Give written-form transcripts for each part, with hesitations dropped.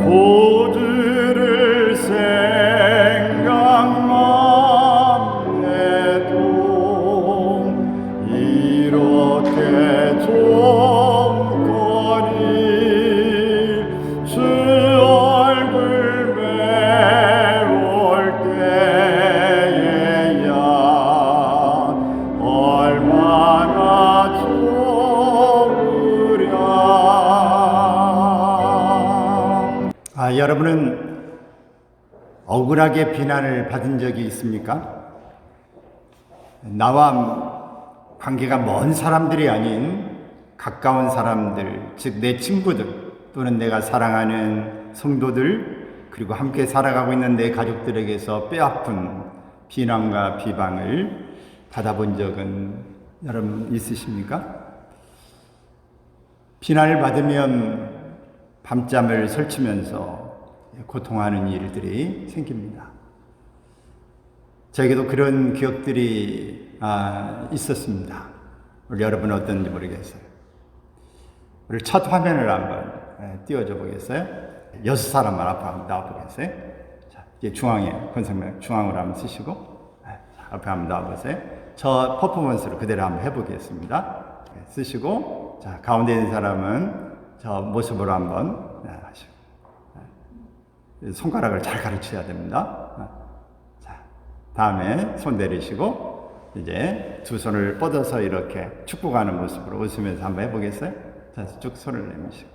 그들을 생각만 해도 이렇게 좀거리 주 얼굴 배울 때에야 얼마나 좋으랴. 여러분은 억울하게 비난을 받은 적이 있습니까? 나와 관계가 먼 사람들이 아닌 가까운 사람들, 즉 내 친구들 또는 내가 사랑하는 성도들, 그리고 함께 살아가고 있는 내 가족들에게서 뼈아픈 비난과 비방을 받아본 적은 여러분 있으십니까? 비난을 받으면 밤잠을 설치면서 고통하는 일들이 생깁니다. 저에게도 그런 기억들이 있었습니다. 우리 여러분 어떤지 모르겠어요. 우리 첫 화면을 한번 띄워줘 보겠어요? 6사람만 앞에 한번 나와보겠어요? 자, 이제 중앙에, 권성명 중앙으로 한번 쓰시고, 앞에 한번 나와보세요. 저 퍼포먼스로 그대로 한번 해보겠습니다. 쓰시고, 자, 가운데 있는 사람은 저 모습으로 한번 하시고, 손가락을 잘 가르쳐야 됩니다. 자, 다음에 손 내리시고, 이제 두 손을 뻗어서 이렇게 축복하는 모습으로 웃으면서 한번 해보겠어요? 자, 쭉 손을 내미시고,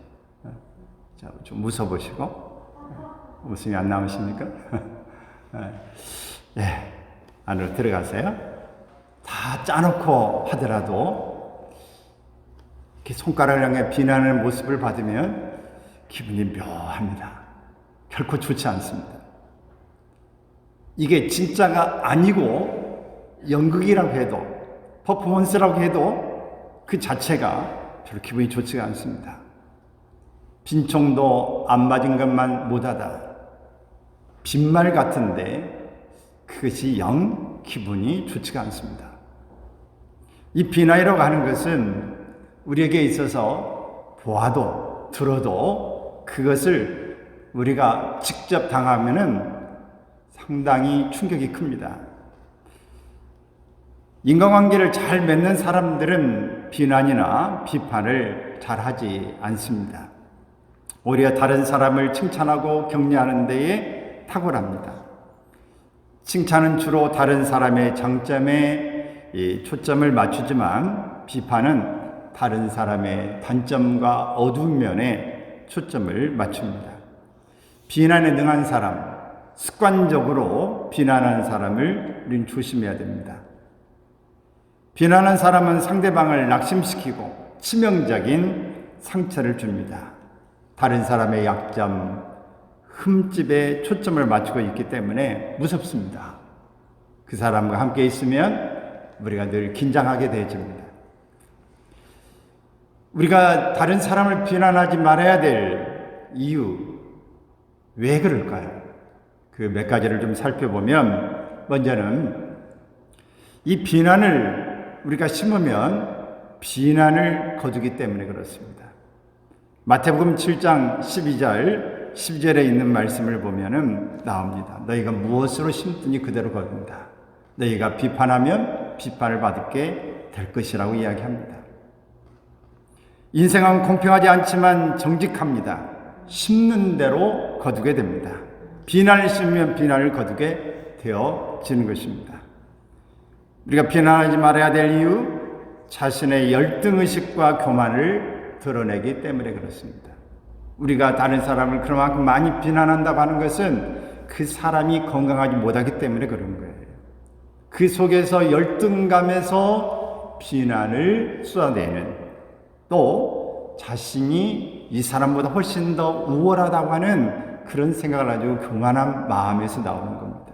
자, 좀 웃어보시고, 웃음이 안 나오십니까? 예, 안으로 들어가세요. 다 짜놓고 하더라도 이렇게 손가락을 향해 비난하는 모습을 받으면 기분이 묘합니다. 결코 좋지 않습니다. 이게 진짜가 아니고 연극이라고 해도 퍼포먼스라고 해도 그 자체가 별로 기분이 좋지가 않습니다. 빈총도 안 맞은 것만 못하다. 빈말 같은데 그것이 영 기분이 좋지가 않습니다. 이 비난이라고 하는 것은 우리에게 있어서 보아도 들어도 그것을 우리가 직접 당하면은 상당히 충격이 큽니다. 인간관계를 잘 맺는 사람들은 비난이나 비판을 잘 하지 않습니다. 오히려 다른 사람을 칭찬하고 격려하는 데에 탁월합니다. 칭찬은 주로 다른 사람의 장점에 초점을 맞추지만 비판은 다른 사람의 단점과 어두운 면에 초점을 맞춥니다. 비난에 능한 사람, 습관적으로 비난하는 사람을 우리는 조심해야 됩니다. 비난하는 사람은 상대방을 낙심시키고 치명적인 상처를 줍니다. 다른 사람의 약점, 흠집에 초점을 맞추고 있기 때문에 무섭습니다. 그 사람과 함께 있으면 우리가 늘 긴장하게 되어집니다. 우리가 다른 사람을 비난하지 말아야 될 이유, 왜 그럴까요? 그 몇 가지를 좀 살펴보면, 먼저는 이 비난을 우리가 심으면 비난을 거두기 때문에 그렇습니다. 마태복음 7장 12절 10절에 있는 말씀을 보면은 나옵니다. 너희가 무엇으로 심든지 그대로 거둔다. 너희가 비판하면 비판을 받게 될 것이라고 이야기합니다. 인생은 공평하지 않지만 정직합니다. 심는 대로 거두게 됩니다. 비난을 심으면 비난을 거두게 되어지는 것입니다. 우리가 비난하지 말아야 될 이유, 자신의 열등의식과 교만을 드러내기 때문에 그렇습니다. 우리가 다른 사람을 그만큼 많이 비난한다고 하는 것은 그 사람이 건강하지 못하기 때문에 그런 거예요. 그 속에서 열등감에서 비난을 쏟아내는, 또 자신이 이 사람보다 훨씬 더 우월하다고 하는 그런 생각을 가지고 교만한 마음에서 나오는 겁니다.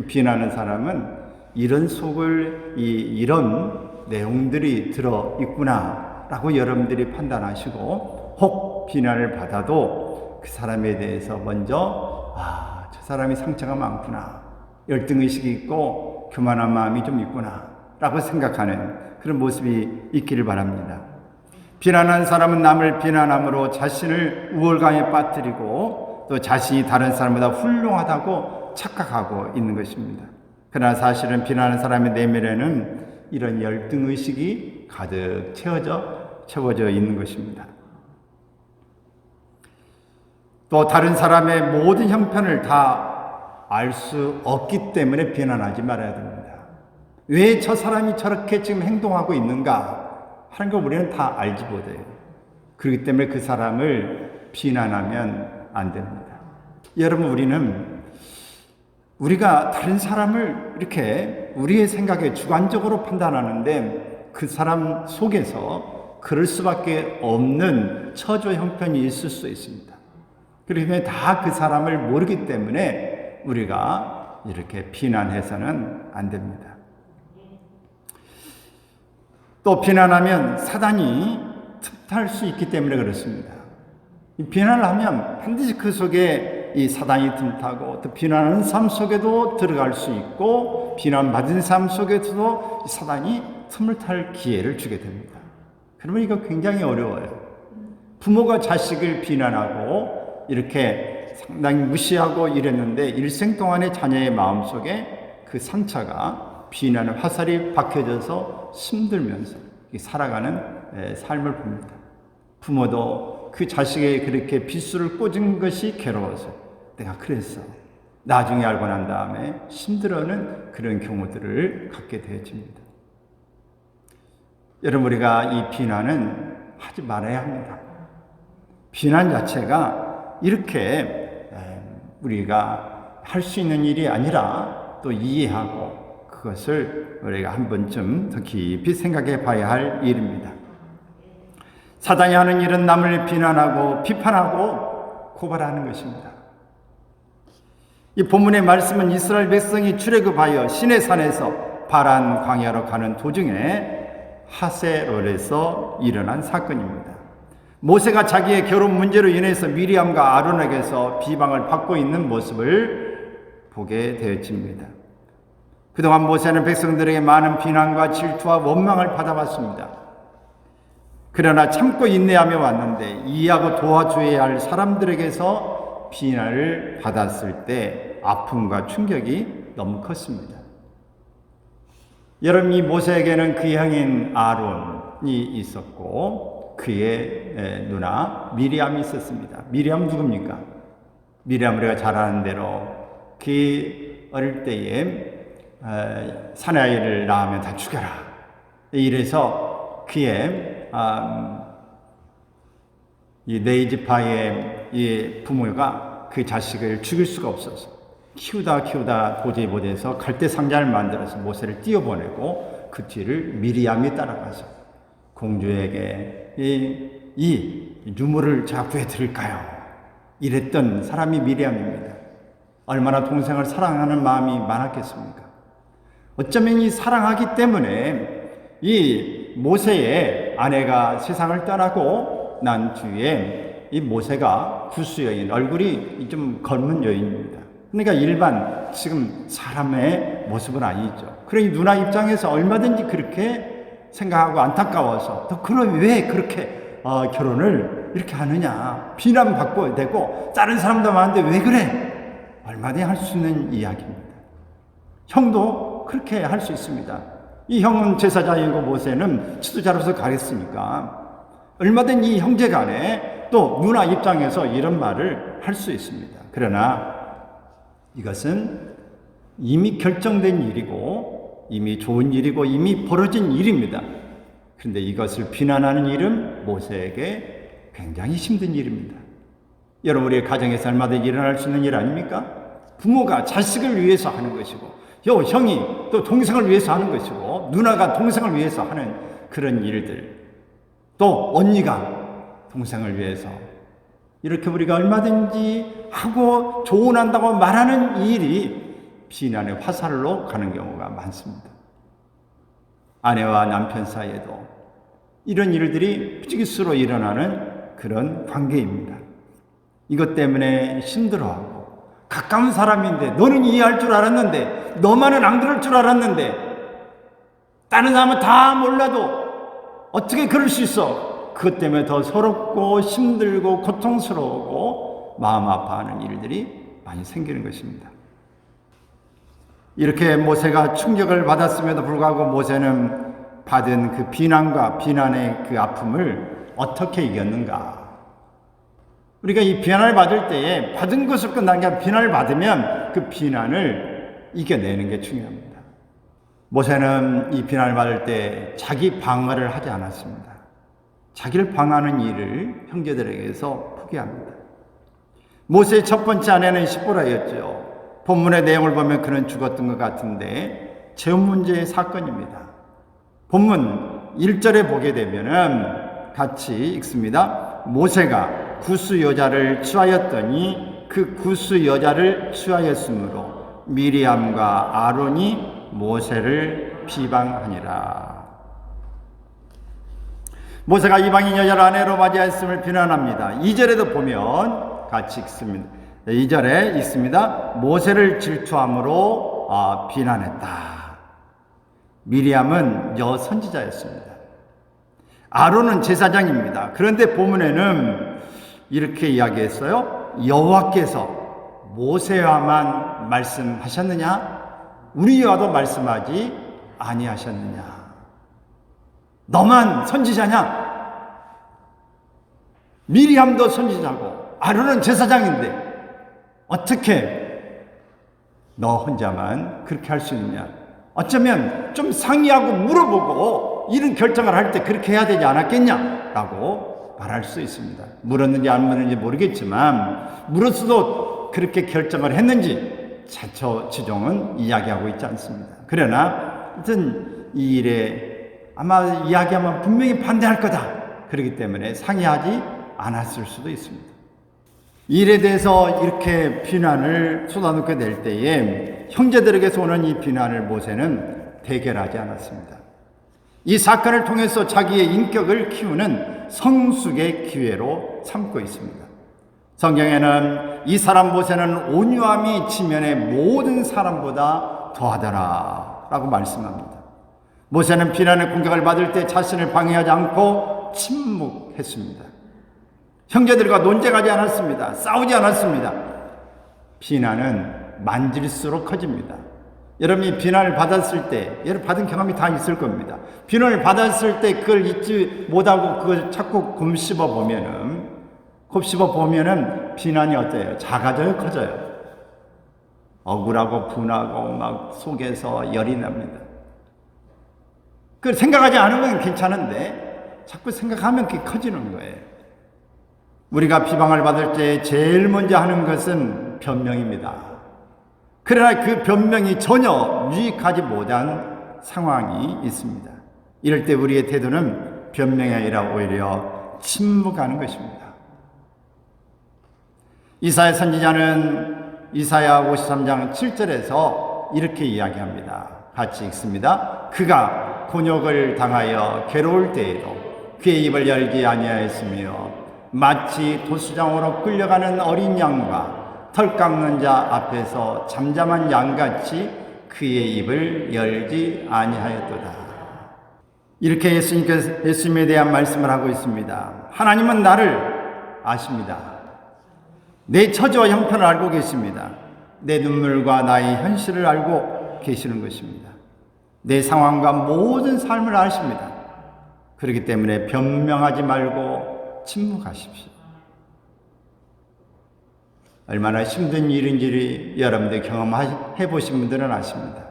비난하는 사람은 이런 속을 이런 내용들이 들어있구나 라고 여러분들이 판단하시고, 혹 비난을 받아도 그 사람에 대해서 먼저 저 사람이 상처가 많구나, 열등의식이 있고 교만한 마음이 좀 있구나 라고 생각하는 그런 모습이 있기를 바랍니다. 비난하는 사람은 남을 비난함으로 자신을 우월감에 빠뜨리고 또 자신이 다른 사람보다 훌륭하다고 착각하고 있는 것입니다. 그러나 사실은 비난하는 사람의 내면에는 이런 열등의식이 가득 채워져 있는 것입니다. 또 다른 사람의 모든 형편을 다 알 수 없기 때문에 비난하지 말아야 됩니다. 왜 저 사람이 저렇게 지금 행동하고 있는가 하는 걸 우리는 다 알지 못해요. 그렇기 때문에 그 사람을 비난하면 안 됩니다. 여러분, 우리가 다른 사람을 이렇게 우리의 생각에 주관적으로 판단하는데 그 사람 속에서 그럴 수밖에 없는 처조 형편이 있을 수 있습니다. 그렇기 때문에 다 그 사람을 모르기 때문에 우리가 이렇게 비난해서는 안 됩니다. 또 비난하면 사단이 틈탈 수 있기 때문에 그렇습니다. 비난을 하면 반드시 그 속에 이 사단이 틈타고 또 비난하는 삶 속에도 들어갈 수 있고 비난받은 삶 속에서도 사단이 틈을 탈 기회를 주게 됩니다. 그러면 이거 굉장히 어려워요. 부모가 자식을 비난하고 이렇게 상당히 무시하고 이랬는데 일생 동안의 자녀의 마음속에 그 상처가 비난의 화살이 박혀져서 힘들면서 살아가는 삶을 봅니다. 부모도 그 자식에게 그렇게 빗줄을 꽂은 것이 괴로워서 내가 그랬어. 나중에 알고 난 다음에 힘들어하는 그런 경우들을 갖게 되어집니다. 여러분, 우리가 이 비난은 하지 말아야 합니다. 비난 자체가 이렇게 우리가 할 수 있는 일이 아니라 또 이해하고 그것을 우리가 한 번쯤 더 깊이 생각해 봐야 할 일입니다. 사단이 하는 일은 남을 비난하고 비판하고 고발하는 것입니다. 이 본문의 말씀은 이스라엘 백성이 출애굽하여 시내산에서 바란 광야로 가는 도중에 하세롤에서 일어난 사건입니다. 모세가 자기의 결혼 문제로 인해서 미리암과 아론에게서 비방을 받고 있는 모습을 보게 되어집니다. 그동안 모세는 백성들에게 많은 비난과 질투와 원망을 받아왔습니다. 그러나 참고 인내하며 왔는데 이해하고 도와줘야 할 사람들에게서 비난을 받았을 때 아픔과 충격이 너무 컸습니다. 여러분, 이 모세에게는 그의 형인 아론이 있었고 그의 누나 미리암이 있었습니다. 미리암 누굽니까? 미리암 우리가 잘 아는 대로 그 어릴 때에 사내아이를 낳으면 다 죽여라. 이래서 그의 이 네이지파의 이 부모가 그 자식을 죽일 수가 없어서 키우다 도저히 못해서 갈대 상자를 만들어서 모세를 띄워보내고 그 뒤를 미리암이 따라가서 공주에게 이 유물을 제가 구해드릴까요? 이랬던 사람이 미리암입니다. 얼마나 동생을 사랑하는 마음이 많았겠습니까? 어쩌면 이 사랑하기 때문에 이 모세의 아내가 세상을 떠나고 난 뒤에 이 모세가 구스 여인, 얼굴이 좀 젊은 여인입니다. 그러니까 일반 지금 사람의 모습은 아니죠. 그러니 누나 입장에서 얼마든지 그렇게 생각하고 안타까워서 또 그럼 왜 그렇게 결혼을 이렇게 하느냐 비난받고 되고 다른 사람도 많은데 왜 그래? 얼마든지 할 수 있는 이야기입니다. 형도 그렇게 할 수 있습니다. 이 형은 제사장이고 모세는 지도자로서 가겠습니까? 얼마든지 이 형제 간에 또 누나 입장에서 이런 말을 할 수 있습니다. 그러나 이것은 이미 결정된 일이고 이미 좋은 일이고 이미 벌어진 일입니다. 그런데 이것을 비난하는 일은 모세에게 굉장히 힘든 일입니다. 여러분, 우리의 가정에서 얼마든지 일어날 수 있는 일 아닙니까? 부모가 자식을 위해서 하는 것이고 형이 또 동생을 위해서 하는 것이고 누나가 동생을 위해서 하는 그런 일들, 또 언니가 동생을 위해서 이렇게 우리가 얼마든지 하고 조언한다고 말하는 일이 비난의 화살로 가는 경우가 많습니다. 아내와 남편 사이에도 이런 일들이 부지기수로 일어나는 그런 관계입니다. 이것 때문에 힘들어하고 가까운 사람인데 너는 이해할 줄 알았는데 너만은 안 그럴 줄 알았는데 다른 사람은 다 몰라도 어떻게 그럴 수 있어? 그것 때문에 더 서럽고 힘들고 고통스러우고 마음 아파하는 일들이 많이 생기는 것입니다. 이렇게 모세가 충격을 받았음에도 불구하고 모세는 받은 그 비난과 비난의 그 아픔을 어떻게 이겼는가? 우리가 이 비난을 받을 때에 받은 것으로 끝나는 게 아니라 비난을 받으면 그 비난을 이겨내는 게 중요합니다. 모세는 이 비난을 받을 때 자기 방어를 하지 않았습니다. 자기를 방어하는 일을 형제들에게서 포기합니다. 모세의 첫 번째 아내는 시보라였죠. 본문의 내용을 보면 그는 죽었던 것 같은데 재혼 문제의 사건입니다. 본문 1절에 보게 되면은 같이 읽습니다. 모세가 구스 여자를 취하였더니 그 구스 여자를 취하였으므로 미리암과 아론이 모세를 비방하니라. 모세가 이방인 여자를 아내로 맞이하였음을 비난합니다. 2절에도 보면 같이 읽습니다. 2절에 있습니다. 모세를 질투함으로 비난했다. 미리암은 여선지자였습니다. 아론은 제사장입니다. 그런데 본문에는 이렇게 이야기했어요. 여호와께서 모세와만 말씀하셨느냐? 우리와도 말씀하지 아니하셨느냐? 너만 선지자냐? 미리암도 선지자고 아론은 제사장인데 어떻게 너 혼자만 그렇게 할 수 있느냐? 어쩌면 좀 상의하고 물어보고 이런 결정을 할 때 그렇게 해야 되지 않았겠냐라고 말할 수 있습니다. 물었는지 안 물었는지 모르겠지만 물었어도 그렇게 결정을 했는지 자초지종은 이야기하고 있지 않습니다. 그러나 하여튼 이 일에 아마 이야기하면 분명히 반대할 거다. 그렇기 때문에 상의하지 않았을 수도 있습니다. 이 일에 대해서 이렇게 비난을 쏟아놓게 될 때에 형제들에게서 오는 이 비난을 모세는 대결하지 않았습니다. 이 사건을 통해서 자기의 인격을 키우는 성숙의 기회로 삼고 있습니다. 성경에는 이 사람 모세는 온유함이 지면의 모든 사람보다 더하더라 라고 말씀합니다. 모세는 비난의 공격을 받을 때 자신을 방해하지 않고 침묵했습니다. 형제들과 논쟁하지 않았습니다. 싸우지 않았습니다. 비난은 만질수록 커집니다. 여러분이 비난을 받았을 때, 여러분 받은 경험이 다 있을 겁니다. 비난을 받았을 때 그걸 잊지 못하고 그걸 자꾸 곱씹어 보면은 비난이 어때요? 작아져요? 커져요? 억울하고 분하고 막 속에서 열이 납니다. 그걸 생각하지 않으면 괜찮은데 자꾸 생각하면 그게 커지는 거예요. 우리가 비방을 받을 때 제일 먼저 하는 것은 변명입니다. 그러나 그 변명이 전혀 유익하지 못한 상황이 있습니다. 이럴 때 우리의 태도는 변명이 아니라 오히려 침묵하는 것입니다. 이사야 선지자는 이사야 53장 7절에서 이렇게 이야기합니다. 같이 읽습니다. 그가 곤욕을 당하여 괴로울 때에도 그의 입을 열지 아니하였으며 마치 도수장으로 끌려가는 어린 양과 털 깎는 자 앞에서 잠잠한 양같이 그의 입을 열지 아니하였도다. 이렇게 예수님에 대한 말씀을 하고 있습니다. 하나님은 나를 아십니다. 내 처지와 형편을 알고 계십니다. 내 눈물과 나의 현실을 알고 계시는 것입니다. 내 상황과 모든 삶을 아십니다. 그렇기 때문에 변명하지 말고 침묵하십시오. 얼마나 힘든 일인지 여러분들 경험해 보신 분들은 아십니다.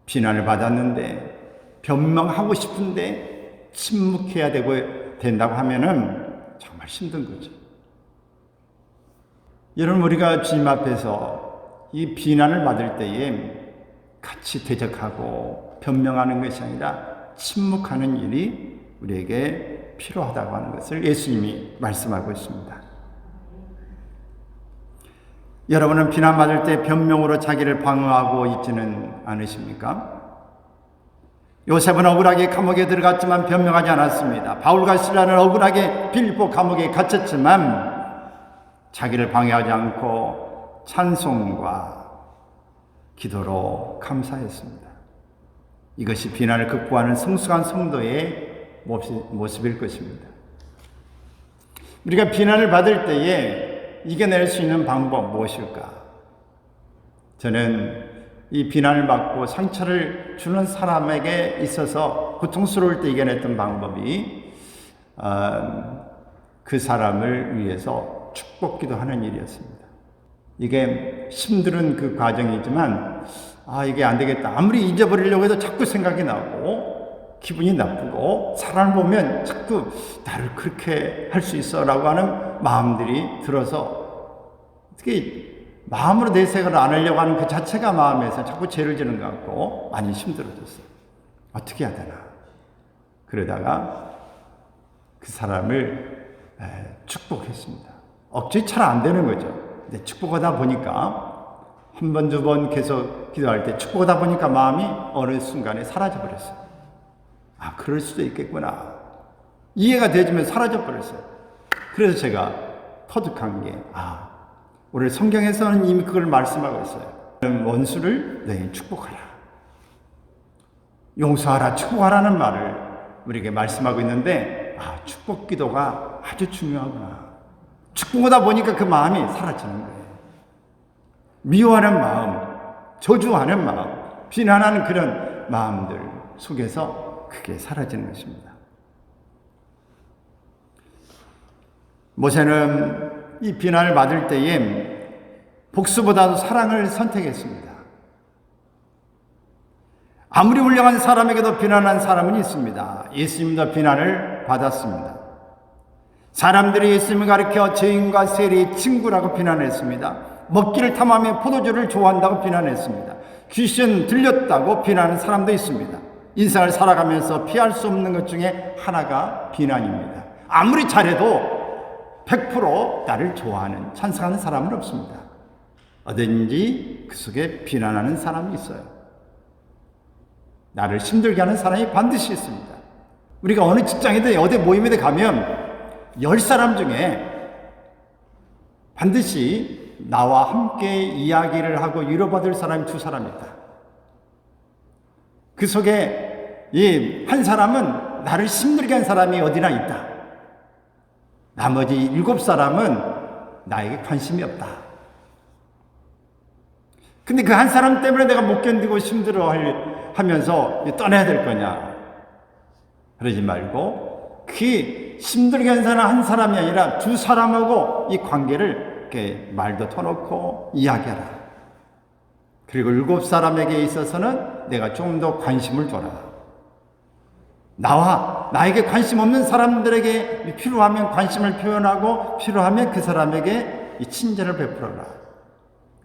비난을 받았는데 변명하고 싶은데 침묵해야 된다고 하면은 정말 힘든 거죠. 여러분, 우리가 주님 앞에서 이 비난을 받을 때에 같이 대적하고 변명하는 것이 아니라 침묵하는 일이 우리에게 필요하다고 하는 것을 예수님이 말씀하고 있습니다. 여러분은 비난받을 때 변명으로 자기를 방어하고 있지는 않으십니까? 요셉은 억울하게 감옥에 들어갔지만 변명하지 않았습니다. 바울과 실라는 억울하게 빌립보 감옥에 갇혔지만 자기를 방해하지 않고 찬송과 기도로 감사했습니다. 이것이 비난을 극복하는 성숙한 성도의 모습일 것입니다. 우리가 비난을 받을 때에 이겨낼 수 있는 방법 무엇일까? 저는 이 비난을 받고 상처를 주는 사람에게 있어서 고통스러울 때 이겨냈던 방법이 그 사람을 위해서 축복기도 하는 일이었습니다. 이게 힘든 그 과정이지만 이게 안 되겠다. 아무리 잊어버리려고 해도 자꾸 생각이 나고 기분이 나쁘고 사람을 보면 자꾸 나를 그렇게 할 수 있어 라고 하는 마음들이 들어서 특히 마음으로 내색을 안 하려고 하는 그 자체가 마음에서 자꾸 죄를 지는 것 같고 많이 힘들어졌어요. 어떻게 해야 되나. 그러다가 그 사람을 축복했습니다. 억지 잘 안 되는 거죠. 근데 축복하다 보니까 한 번, 두 번 계속 기도할 때 축복하다 보니까 마음이 어느 순간에 사라져 버렸어요. 그럴 수도 있겠구나. 이해가 되지만 사라져 버렸어요. 그래서 제가 터득한 게 오늘 성경에서는 이미 그걸 말씀하고 있어요. 원수를 너희 축복하라. 용서하라, 축복하라는 말을 우리에게 말씀하고 있는데 축복 기도가 아주 중요하구나. 축복하다 보니까 그 마음이 사라지는 거예요. 미워하는 마음, 저주하는 마음, 비난하는 그런 마음들 속에서 그게 사라지는 것입니다. 모세는 이 비난을 받을 때에 복수보다도 사랑을 선택했습니다. 아무리 훌륭한 사람에게도 비난한 사람은 있습니다. 예수님도 비난을 받았습니다. 사람들이 예수님을 가리켜 죄인과 세리의 친구라고 비난했습니다. 먹기를 탐하며 포도주를 좋아한다고 비난했습니다. 귀신 들렸다고 비난하는 사람도 있습니다. 인생을 살아가면서 피할 수 없는 것 중에 하나가 비난입니다. 아무리 잘해도 100% 나를 좋아하는, 찬성하는 사람은 없습니다. 어딘지 그 속에 비난하는 사람이 있어요. 나를 힘들게 하는 사람이 반드시 있습니다. 우리가 어느 직장이든 어디 모임에 가면 10사람 중에 반드시 나와 함께 이야기를 하고 위로받을 사람이 2사람이 있다. 그 속에 이 한 사람은 나를 힘들게 한 사람이 어디나 있다. 나머지 7사람은 나에게 관심이 없다. 근데 그 한 사람 때문에 내가 못 견디고 힘들어하면서 떠나야 될 거냐? 그러지 말고 그 힘들게 한 사람 한 사람이 아니라 2사람하고 이 관계를 이렇게 말도 터놓고 이야기하라. 그리고 7사람에게 있어서는 내가 좀 더 관심을 둬라. 나에게 관심 없는 사람들에게 필요하면 관심을 표현하고 필요하면 그 사람에게 이 친절을 베풀어라.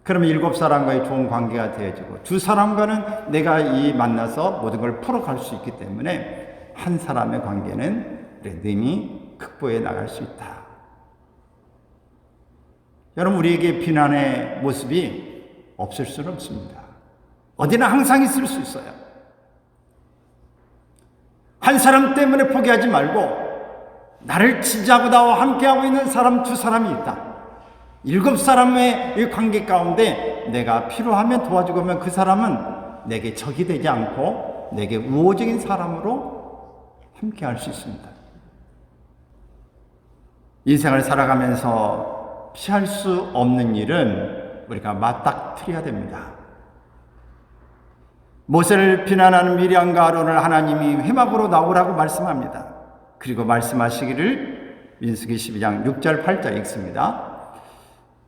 그러면 7사람과의 좋은 관계가 되어지고 2사람과는 내가 만나서 모든 걸 풀어갈 수 있기 때문에 한 사람의 관계는 능히 극복해 나갈 수 있다. 여러분, 우리에게 비난의 모습이 없을 수는 없습니다. 어디나 항상 있을 수 있어요. 한 사람 때문에 포기하지 말고 나를 지지하고 나와 함께하고 있는 사람 2사람이 있다. 7사람의 이 관계 가운데 내가 필요하면 도와주고 하면 그 사람은 내게 적이 되지 않고 내게 우호적인 사람으로 함께할 수 있습니다. 인생을 살아가면서 피할 수 없는 일은 우리가 맞닥뜨려야 됩니다. 모세를 비난하는 미리암과 아론을 하나님이 회막으로 나오라고 말씀합니다. 그리고 말씀하시기를 민수기 12장 6절 8절 읽습니다.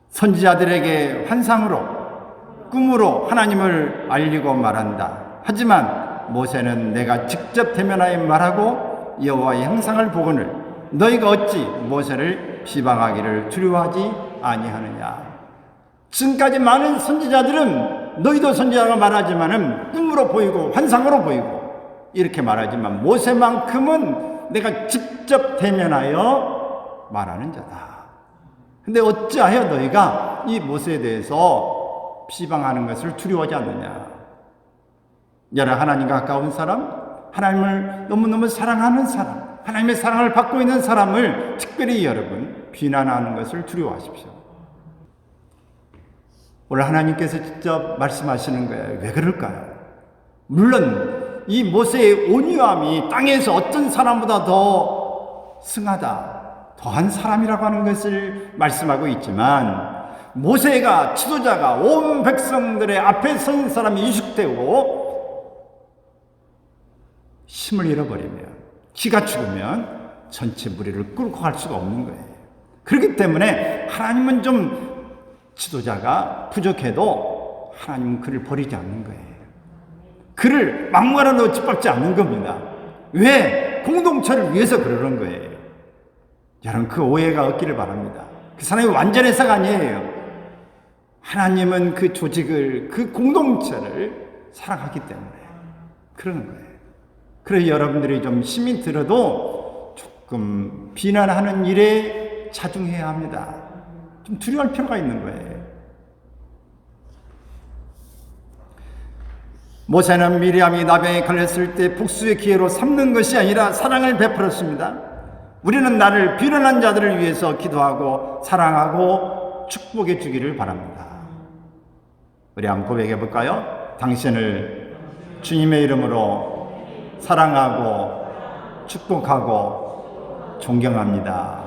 선지자들에게 환상으로 꿈으로 하나님을 알리고 말한다. 하지만 모세는 내가 직접 대면하여 말하고 여호와의 형상을 보거늘 너희가 어찌 모세를 비방하기를 두려워하지 아니하느냐. 지금까지 많은 선지자들은 너희도 선지자가 말하지만은 꿈으로 보이고 환상으로 보이고 이렇게 말하지만 모세만큼은 내가 직접 대면하여 말하는 자다. 근데 어찌하여 너희가 이 모세에 대해서 비방하는 것을 두려워하지 않느냐. 여러 하나님과 가까운 사람, 하나님을 너무너무 사랑하는 사람, 하나님의 사랑을 받고 있는 사람을 특별히 여러분 비난하는 것을 두려워하십시오. 오늘 하나님께서 직접 말씀하시는 거예요. 왜 그럴까요? 물론 이 모세의 온유함이 땅에서 어떤 사람보다 더 승하다, 더한 사람이라고 하는 것을 말씀하고 있지만, 모세가 지도자가 온 백성들의 앞에 선 사람이 위축되고 힘을 잃어버리면, 기가 죽으면 전체 무리를 끌고 갈 수가 없는 거예요. 그렇기 때문에 하나님은 좀 지도자가 부족해도 하나님은 그를 버리지 않는 거예요. 그를 막말로 짓밟지 않는 겁니다. 왜? 공동체를 위해서 그러는 거예요. 여러분, 그 오해가 없기를 바랍니다. 그 사람이 완전해서가 아니에요. 하나님은 그 조직을, 그 공동체를 사랑하기 때문에 그러는 거예요. 그래서 여러분들이 좀 힘이 들어도 조금 비난하는 일에 자중해야 합니다. 좀 두려워할 필요가 있는 거예요. 모세는 미리암이 나병에 걸렸을 때 복수의 기회로 삼는 것이 아니라 사랑을 베풀었습니다. 우리는 나를 비난한 자들을 위해서 기도하고 사랑하고 축복해 주기를 바랍니다. 우리 한번 고백해 볼까요? 당신을 주님의 이름으로 사랑하고 축복하고 존경합니다.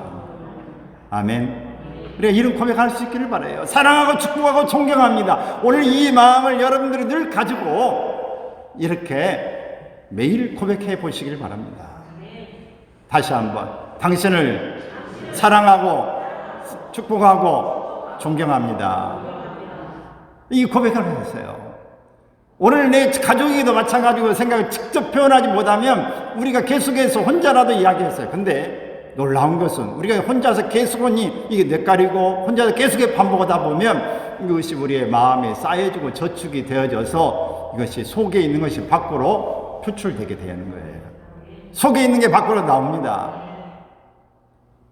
아멘. 우리가 이런 고백할 수 있기를 바라요. 사랑하고 축복하고 존경합니다. 오늘 이 마음을 여러분들이 늘 가지고 이렇게 매일 고백해 보시길 바랍니다. 다시 한번, 당신을 사랑하고 축복하고 존경합니다. 이 고백을 하세요. 오늘 내 가족에게도 마찬가지고 생각을 직접 표현하지 못하면 우리가 계속해서 혼자라도 이야기했어요. 근데 놀라운 것은 우리가 혼자서 계속하니 이게 뇌까리고 혼자서 계속 반복하다 보면 이것이 우리의 마음에 쌓여지고 저축이 되어져서 이것이 속에 있는 것이 밖으로 표출되게 되는 거예요. 속에 있는 게 밖으로 나옵니다.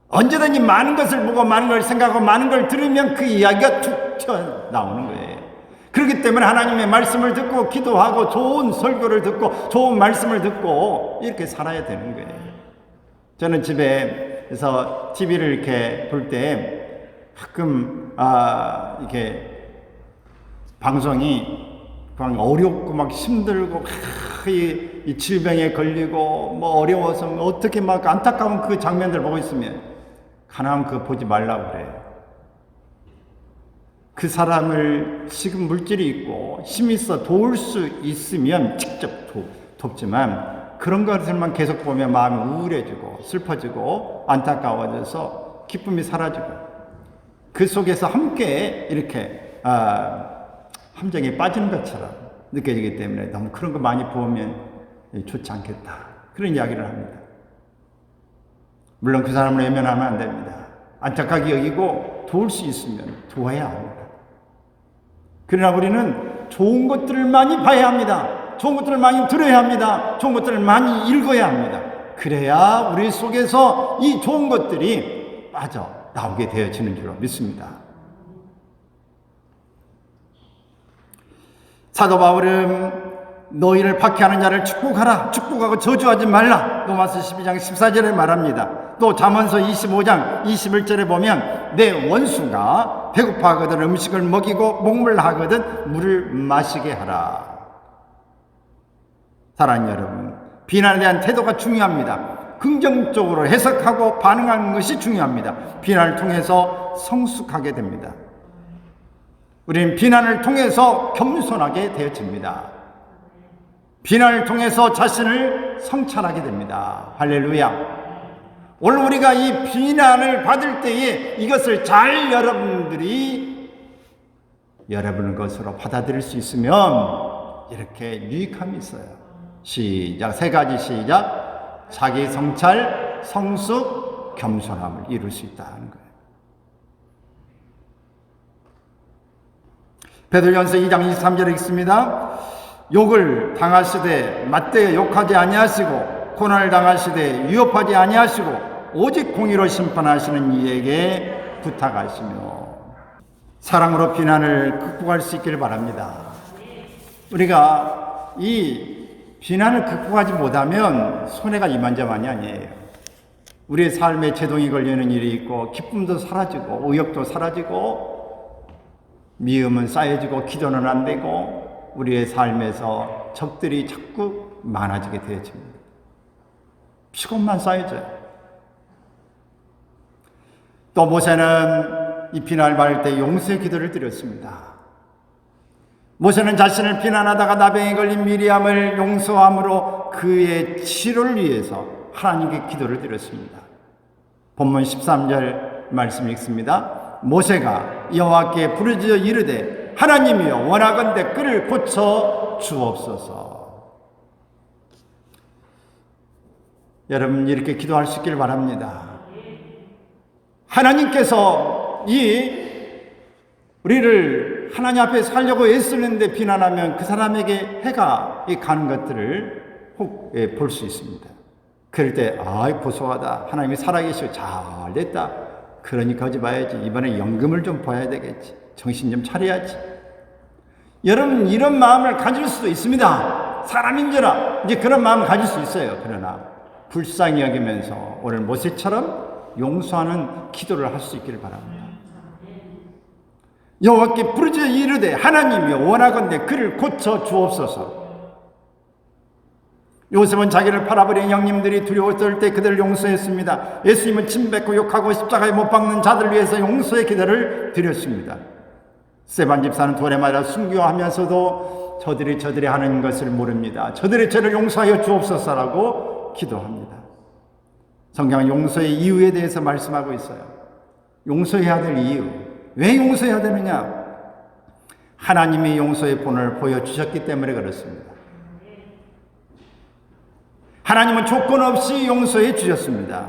언제든지 많은 것을 보고 많은 걸 생각하고 많은 걸 들으면 그 이야기가 툭 튀어나오는 거예요. 그렇기 때문에 하나님의 말씀을 듣고 기도하고 좋은 설교를 듣고 좋은 말씀을 듣고 이렇게 살아야 되는 거예요. 저는 집에서 TV를 이렇게 볼 때 가끔 이렇게 방송이 어렵고 막 힘들고 이 질병에 걸리고 뭐 어려워서 어떻게 막 안타까운 그 장면들 보고 있으면 하나님 그거 보지 말라고 그래요. 그 사람을 지금 물질이 있고 힘이 있어 도울 수 있으면 직접 돕지만 그런 것들만 계속 보면 마음이 우울해지고 슬퍼지고 안타까워져서 기쁨이 사라지고 그 속에서 함께 이렇게 함정에 빠지는 것처럼 느껴지기 때문에 너무 그런 거 많이 보면 좋지 않겠다, 그런 이야기를 합니다. 물론 그 사람을 외면하면 안 됩니다. 안타깝게 여기고 도울 수 있으면 도와야 합니다. 그러나 우리는 좋은 것들을 많이 봐야 합니다. 좋은 것들을 많이 들어야 합니다. 좋은 것들을 많이 읽어야 합니다. 그래야 우리 속에서 이 좋은 것들이 빠져나오게 되어지는 줄로 믿습니다. 사도 바울은 너희를 박해하는 자를 축복하라, 축복하고 저주하지 말라, 로마서 12장 14절에 말합니다. 또 잠언서 25장 21절에 보면 내 원수가 배고파하거든 음식을 먹이고 목말라하거든 물을 마시게 하라. 사랑하는 여러분, 비난에 대한 태도가 중요합니다. 긍정적으로 해석하고 반응하는 것이 중요합니다. 비난을 통해서 성숙하게 됩니다. 우리는 비난을 통해서 겸손하게 되어집니다. 비난을 통해서 자신을 성찰하게 됩니다. 할렐루야. 오늘 우리가 이 비난을 받을 때에 이것을 잘 여러분들이 여러분의 것으로 받아들일 수 있으면 이렇게 유익함이 있어요. 시작, 세 가지 시작. 자기 성찰, 성숙, 겸손함을 이룰 수 있다는 거예요. 베드로전서 2장 23절에 있습니다. 욕을 당하시되 맞대어 욕하지 아니하시고 고난을 당하시되 위협하지 아니하시고 오직 공의로 심판하시는 이에게 부탁하시며 사랑으로 비난을 극복할 수 있기를 바랍니다. 우리가 이 비난을 극복하지 못하면 손해가 이만저만이 아니에요. 우리의 삶에 제동이 걸리는 일이 있고 기쁨도 사라지고 의욕도 사라지고 미움은 쌓여지고 기도는 안 되고 우리의 삶에서 적들이 자꾸 많아지게 되어집니다. 피곤만 쌓여져요. 또 모세는 이 비난을 받을 때 용서의 기도를 드렸습니다. 모세는 자신을 비난하다가 나병에 걸린 미리암을 용서함으로 그의 치료를 위해서 하나님께 기도를 드렸습니다. 본문 13절 말씀 읽습니다. 모세가 여호와께 부르짖어 이르되 하나님이여 원하건대 그를 고쳐 주옵소서. 여러분 이렇게 기도할 수 있기를 바랍니다. 하나님께서 우리를 하나님 앞에 살려고 애쓰는데 비난하면 그 사람에게 해가 가는 것들을 혹 볼 수 있습니다. 그럴 때 아이 고소하다, 하나님이 살아계시고 잘됐다, 그러니까 하지 마야지, 이번에 연금을 좀 봐야 되겠지, 정신 좀 차려야지. 여러분 이런 마음을 가질 수도 있습니다. 사람인지라 이제 그런 마음을 가질 수 있어요. 그러나 불쌍히 여기면서 오늘 모세처럼 용서하는 기도를 할 수 있기를 바랍니다. 여호와께 부르짖어 이르되 하나님이여 원하건대 그를 고쳐 주옵소서. 요셉은 자기를 팔아버린 형님들이 두려웠을 때 그들을 용서했습니다. 예수님은 침뱉고 욕하고 십자가에 못 박는 자들을 위해서 용서의 기도를 드렸습니다. 스데반 집사는 돌에 맞아 순교하면서도 저들이 하는 것을 모릅니다. 저들의 죄를 용서하여 주옵소서라고 기도합니다. 성경은 용서의 이유에 대해서 말씀하고 있어요. 용서해야 될 이유. 왜 용서해야 되느냐? 하나님이 용서의 본을 보여주셨기 때문에 그렇습니다. 하나님은 조건 없이 용서해 주셨습니다.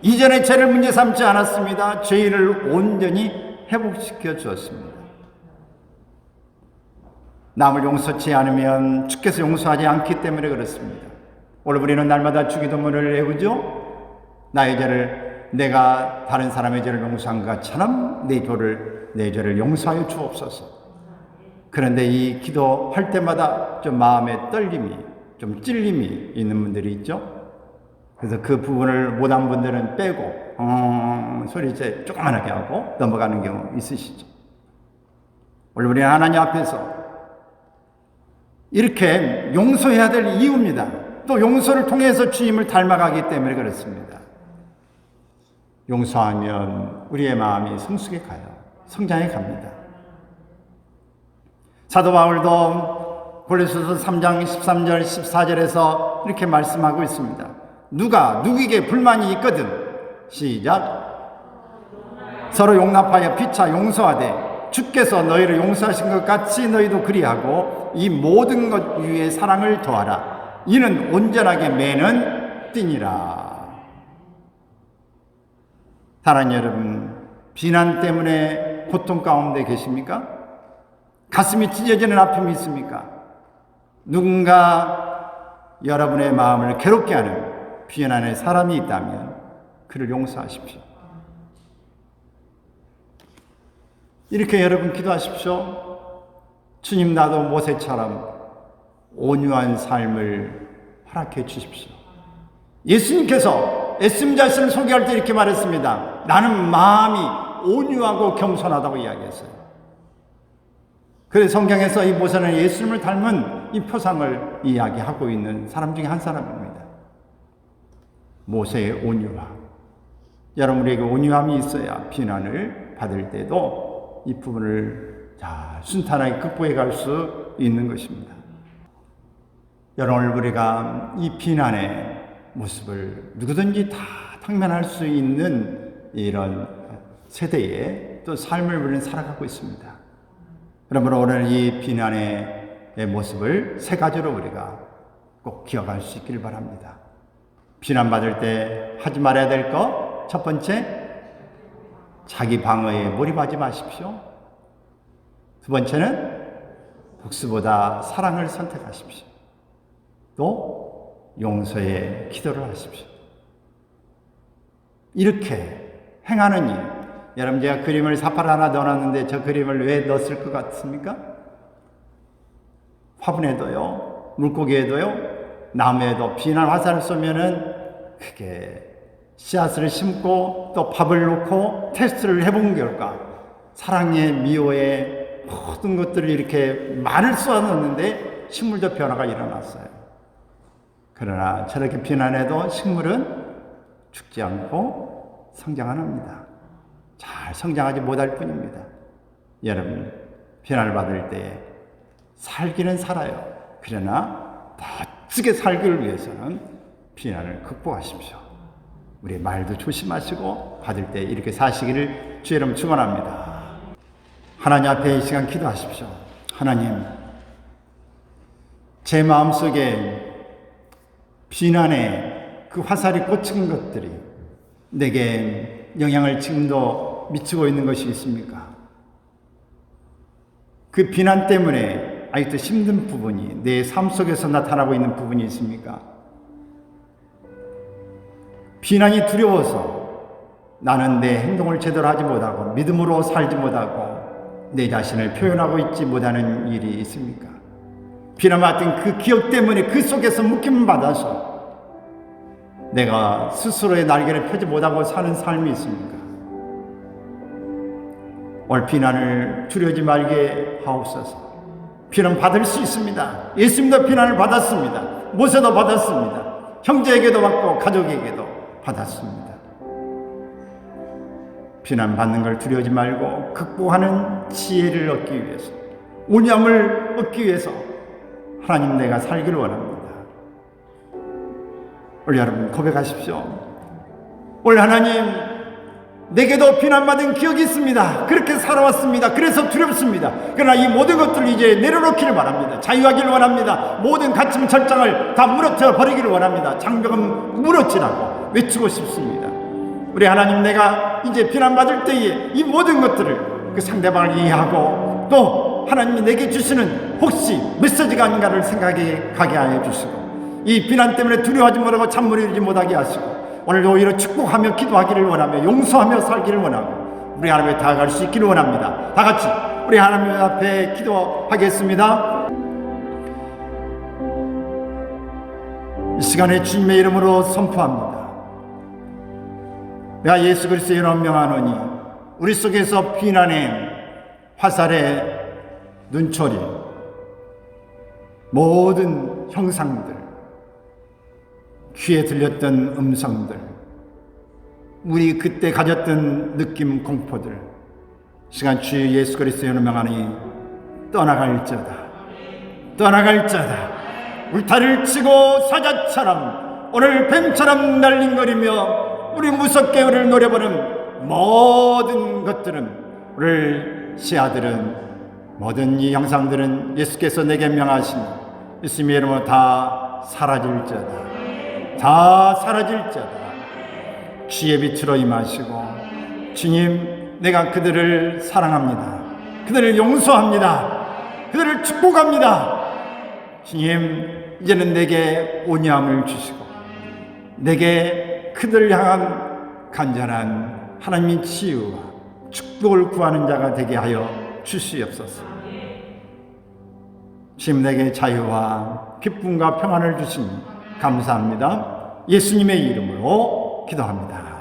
이전의 죄를 문제 삼지 않았습니다. 죄를 온전히 회복시켜 주었습니다. 남을 용서치 않으면 주께서 용서하지 않기 때문에 그렇습니다. 오늘 우리는 날마다 주기도문을 외우죠. 나의 죄를 내가 다른 사람의 죄를 용서한 것처럼 내 죄를 용서하여 주옵소서. 그런데 이 기도할 때마다 좀 마음에 떨림이, 좀 찔림이 있는 분들이 있죠. 그래서 그 부분을 못한 분들은 빼고 소리 이제 조그만하게 하고 넘어가는 경우 있으시죠. 오늘 우리는 하나님 앞에서 이렇게 용서해야 될 이유입니다. 또 용서를 통해서 주님을 닮아가기 때문에 그렇습니다. 용서하면 우리의 마음이 성숙해 가요. 성장해 갑니다. 사도 바울도 고린도서 3장 13절 14절에서 이렇게 말씀하고 있습니다. 누가 누구에게 불만이 있거든 시작 서로 용납하여 피차 용서하되 주께서 너희를 용서하신 것 같이 너희도 그리하고 이 모든 것 위에 사랑을 더하라. 이는 온전하게 매는 띠니라. 사랑하는 여러분, 비난 때문에 고통 가운데 계십니까? 가슴이 찢어지는 아픔이 있습니까? 누군가 여러분의 마음을 괴롭게 하는 비난의 사람이 있다면 그를 용서하십시오. 이렇게 여러분 기도하십시오. 주님, 나도 모세처럼 온유한 삶을 허락해 주십시오. 예수님께서 예수님 자신을 소개할 때 이렇게 말했습니다. 나는 마음이 온유하고 겸손하다고 이야기했어요. 그래서 성경에서 이 모세는 예수님을 닮은 이 표상을 이야기하고 있는 사람 중에 한 사람입니다. 모세의 온유함. 여러분에게 온유함이 있어야 비난을 받을 때도 이 부분을 순탄하게 극복해 갈 수 있는 것입니다. 여러분, 우리가 이 비난의 모습을 누구든지 다 당면할 수 있는 이런 세대에 또 삶을 우리는 살아가고 있습니다. 그러므로 오늘 이 비난의 모습을 세 가지로 우리가 꼭 기억할 수 있기를 바랍니다. 비난받을 때 하지 말아야 될 것, 첫 번째, 자기 방어에 몰입하지 마십시오. 두 번째는 복수보다 사랑을 선택하십시오. 또 용서의 기도를 하십시오. 이렇게 행하는 일, 여러분 제가 그림을 사파를 하나 넣어놨는데 저 그림을 왜 넣었을 것 같습니까? 화분에도요, 물고기에도요, 나무에도 비난 화살을 쏘면은 그게 씨앗을 심고 또 밥을 놓고 테스트를 해본 결과 사랑의 미호의 모든 것들을 이렇게 말을 쏘아넣는데 식물도 변화가 일어났어요. 그러나 저렇게 비난해도 식물은 죽지 않고 성장합니다. 잘 성장하지 못할 뿐입니다. 여러분, 비난을 받을 때에 살기는 살아요. 그러나 멋지게 살기를 위해서는 비난을 극복하십시오. 우리 말도 조심하시고 받을 때 이렇게 사시기를 주의 이름 축원합니다. 하나님 앞에 이 시간 기도하십시오. 하나님, 제 마음속에 비난의 그 화살이 꽂힌 것들이 내게 영향을 지금도 미치고 있는 것이 있습니까? 그 비난 때문에 아직도 힘든 부분이 내 삶 속에서 나타나고 있는 부분이 있습니까? 비난이 두려워서 나는 내 행동을 제대로 하지 못하고 믿음으로 살지 못하고 내 자신을 표현하고 있지 못하는 일이 있습니까? 비난받은 그 기억 때문에 그 속에서 묶임을 받아서 내가 스스로의 날개를 펴지 못하고 사는 삶이 있습니까? 오늘 비난을 두려워하지 말게 하옵소서. 비난 받을 수 있습니다. 예수님도 비난을 받았습니다. 모세도 받았습니다. 형제에게도 받고 가족에게도 받았습니다. 비난 받는 걸 두려워하지 말고 극복하는 지혜를 얻기 위해서, 온유함을 얻기 위해서 하나님, 내가 살기를 원합니다. 오늘 여러분 고백하십시오. 오늘 하나님, 내게도 비난받은 기억이 있습니다. 그렇게 살아왔습니다. 그래서 두렵습니다. 그러나 이 모든 것들을 이제 내려놓기를 바랍니다. 자유하기를 원합니다. 모든 가침 철장을 다 무너뜨려 버리기를 원합니다. 장벽은 무너지라고 외치고 싶습니다. 우리 하나님, 내가 이제 비난받을 때에 이 모든 것들을 그 상대방을 이해하고 또 하나님이 내게 주시는 혹시 메시지가 아닌가를 생각해 가게 하여 주시고, 이 비난 때문에 두려워하지 못하고 찬물을 이루지 못하게 하시고, 오늘도 오히려 축복하며 기도하기를 원하며 용서하며 살기를 원하고 우리 하나님 앞에 다가갈 수 있기를 원합니다. 다 같이 우리 하나님 앞에 기도하겠습니다. 이 시간에 주님의 이름으로 선포합니다. 내가 예수 그리스도의 이름으로 명하노니 우리 속에서 비난의 화살의 눈초리, 모든 형상들, 귀에 들렸던 음성들, 우리 그때 가졌던 느낌, 공포들, 시간 주 예수 그리스도의 이름으로 명하니 떠나갈지어다. 떠나갈지어다. 울타리를 치고 사자처럼 오늘 뱀처럼 날린거리며 우리 무섭게 우리를 노려보는 모든 것들은, 오늘 시아들은, 모든 이 형상들은 예수께서 내게 명하신 예수님의 이름으로 다 사라질지어다. 다 사라질지어다. 주의 빛으로 임하시고, 주님, 내가 그들을 사랑합니다. 그들을 용서합니다. 그들을 축복합니다. 주님, 이제는 내게 온유함을 주시고 내게 그들을 향한 간절한 하나님의 치유와 축복을 구하는 자가 되게 하여 주시옵소서. 주님, 내게 자유와 기쁨과 평안을 주시니 감사합니다. 예수님의 이름으로 기도합니다.